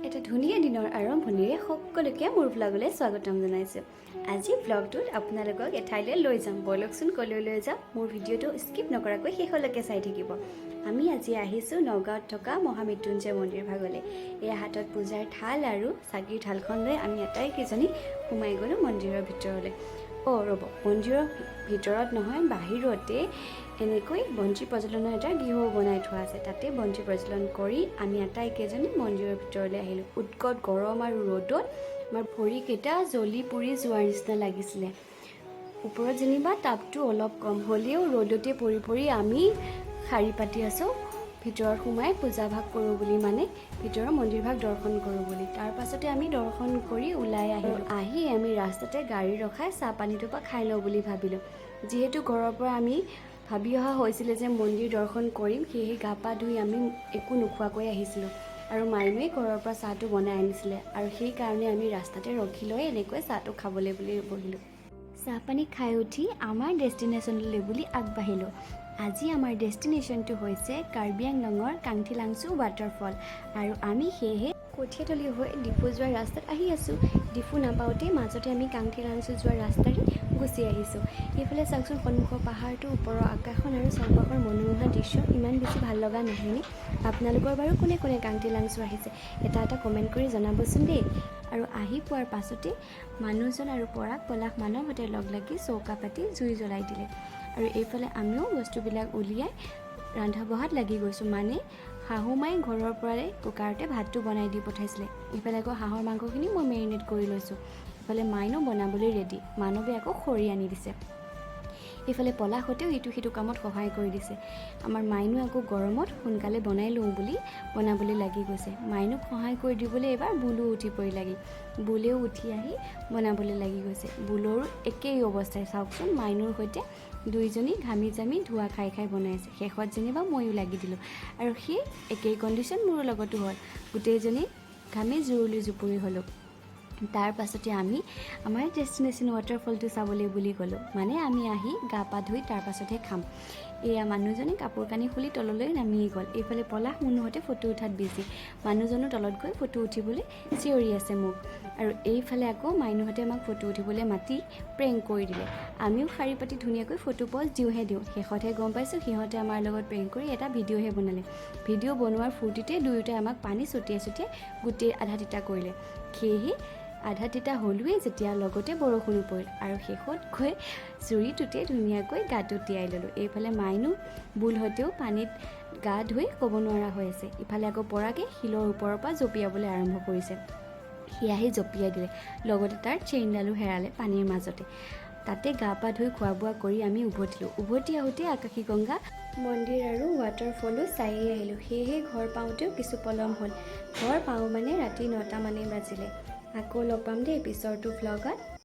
এটা ধুনীয়া দিনৰ আৰম্ভণিৰে সকলোকে মোৰ ব্লগলৈ স্বাগতম জনাইছোঁ। আজি ব্লগটোত আপোনালোকক এঠাইলৈ লৈ যাম। বলকচোন কলৈ লৈ যাম, মোৰ ভিডিঅ'টো স্কিপ নকৰাকৈ শেষলৈকে চাই থাকিব। আমি আজি আহিছোঁ নগাঁৱত থকা মহামৃত্যুঞ্জয় মন্দিৰ ভাগলৈ। এই হাতত পূজাৰ থাল আৰু চাকিৰ থালখন লৈ আমি আটাইকেইজনী সোমাই গ'লোঁ মন্দিৰৰ ভিতৰলৈ। ৰ'ব, মন্দিৰৰ ভিতৰত নহয়, বাহিৰতে এনেকৈ বন্তি প্ৰজ্বলনৰ এটা গৃহ বনাই থোৱা আছে। তাতে বন্তি প্ৰজ্বলন কৰি আমি আটাইকেইজনী মন্দিৰৰ ভিতৰলৈ আহিলোঁ। উৎকট গৰম আৰু ৰ'দত আমাৰ ভৰিকেইটা জ্বলি পুৰি যোৱাৰ নিচিনা লাগিছিলে। ওপৰত যেনিবা তাপটো অলপ কম হ'লেও ৰ'দতে পৰি পৰি আমি শাৰী পাতি আছোঁ ভিতৰত সোমাই পূজা ভাগ কৰোঁ বুলি, মানে ভিতৰৰ মন্দিৰ ভাগ দৰ্শন কৰোঁ বুলি। তাৰ পাছতে আমি দৰ্শন কৰি ওলাই আহিলোঁ। আহি আমি ৰাস্তাতে গাড়ী ৰখাই চাহ পানীটোপা খাই লওঁ বুলি ভাবিলোঁ। যিহেতু ঘৰৰ পৰা আমি ভাবি অহা হৈছিলে যে মন্দিৰ দৰ্শন কৰিম, সেয়েহে গা পা ধুই আমি একো নোখোৱাকৈ আহিছিলোঁ। আৰু মাইনুৱে ঘৰৰ পৰা চাহটো বনাই আনিছিলে আৰু সেইকাৰণে আমি ৰাস্তাতে ৰখি লৈ এনেকৈ চাহটো খাবলৈ বুলি বহিলোঁ। চাহ পানী খাই উঠি আমাৰ ডেষ্টিনেশ্যনলৈ বুলি আগবাঢ়িলোঁ। আজি আমাৰ ডেষ্টিনেশ্যনটো হৈছে কাৰ্বি আংলঙৰ কাংথিলাংছো ৱাটাৰফল, আৰু আমি সেয়েহে কঠীয়াতলি হৈ ডিফু যোৱাৰ ৰাস্তাত আহি আছোঁ। ডিফু নাপাওঁতেই মাজতে আমি কাংথিলাংছো যোৱাৰ ৰাস্তাৰে গুচি আহিছোঁ। এইফালে চাওকচোন, সন্মুখৰ পাহাৰটোৰ ওপৰৰ আকাশখন আৰু চৌপাশৰ মনোমোহা দৃশ্য ইমান বেছি ভাল লগা নহয়নে? আপোনালোকৰ বাৰু কোনে কোনে কাংথিলাংছো আহিছে এটা কমেণ্ট কৰি জনাবচোন দেই। আৰু আহি পোৱাৰ পাছতে মানুহজন আৰু পৰাগ পলাশ মানৱহঁতে লগ লাগি চৌকা পাতি জুই জ্বলাই দিলে। আৰু এইফালে আমিও বস্তুবিলাক উলিয়াই ৰন্ধা বঢ়াত লাগি গৈছোঁ। মানে শাহু মায়ে ঘৰৰ পৰাই কুকাৰতে ভাতটো বনাই দি পঠাইছিলে। ইফালে আকৌ হাঁহৰ মাংসখিনি মই মেৰিনেট কৰি লৈছোঁ। ইফালে মাইনো বনাবলৈ ৰেডি, মানৱে আকৌ খৰি আনি দিছে। এইফালে পলাশতেও ইটো সিটো কামত সহায় কৰি দিছে। আমাৰ মাইনু আকৌ গৰমত সোনকালে বনাই লওঁ বুলি বনাবলৈ লাগি গৈছে। মাইনুক সহায় কৰি দিবলৈ এইবাৰ বুলো উঠি পৰি লাগি, বুলেও উঠি আহি বনাবলৈ লাগি গৈছে। বুলৰো একেই অৱস্থাই, চাওকচোন, মাইনুৰ সৈতে দুইজনী ঘামি জামি ধোৱা খাই খাই বনাই আছে। শেষত যেনিবা ময়ো লাগি দিলোঁ, আৰু সেই একেই কণ্ডিশ্যন মোৰ লগতো হ'ল। গোটেইজনী ঘামি জুৰুলি জুপুৰি হ'লোঁ। তাৰ পাছতে আমি আমাৰ ডেষ্টিনেশ্যন ৱাটাৰফলটো চাবলৈ বুলি গ'লোঁ। মানে আমি আহি গা পা ধুই তাৰ পাছতহে খাম। এয়া মানুহজনে কাপোৰ কানি খুলি তললৈ নামিয়ে গ'ল। এইফালে পলাশ মুনুহঁতে ফটো উঠাত বিজি, মানুহজনো তলত গৈ ফটো উঠিবলৈ চিঞৰি আছে মোক। আৰু এইফালে আকৌ মাইনুহঁতে আমাক ফটো উঠিবলৈ মাতি প্ৰেংক কৰি দিলে। আমিও শাৰী পাতি ধুনীয়াকৈ ফটো প'জ দিওঁহে দিওঁ, শেষতহে গম পাইছোঁ সিহঁতে আমাৰ লগত প্ৰেংক কৰি এটা ভিডিঅ'হে বনালে। ভিডিঅ' বনোৱাৰ ফূৰ্তিতে দুয়োটাই আমাক পানী ছটিয়াই ছটিয়াই গোটেই আধা তিতা কৰিলে। সেয়েহে আধা তিতা হ'লোৱে যেতিয়া, লগতে বৰষুণো পৰিল, আৰু শেষত গৈ জুৰিটোতে ধুনীয়াকৈ গাটো তিয়াই ল'লোঁ। এইফালে মাইনু বুলহঁতেও পানীত গা ধুই ক'ব নোৱাৰা হৈ আছে। ইফালে আকৌ পৰাগে শিলৰ ওপৰৰ পৰা জঁপিয়াবলৈ আৰম্ভ কৰিছে। সি আহি জঁপিয়াই দিলে, লগতে তাৰ চেইনডালো হেৰালে পানীৰ মাজতে। তাতে গা পা ধুই খোৱা বোৱা কৰি আমি উভতিলোঁ। উভতি আহোঁতে আকাশী গংগা মন্দিৰ আৰু ৱাটাৰফলো চাই আহিলোঁ। সেয়েহে ঘৰ পাওঁতেও কিছু পলম হ'ল। ঘৰ পাওঁ মানে ৰাতি 9টা মানেই বাজিলে। আকৌ লগ পাম দেই পিছৰটো ভ্লগত।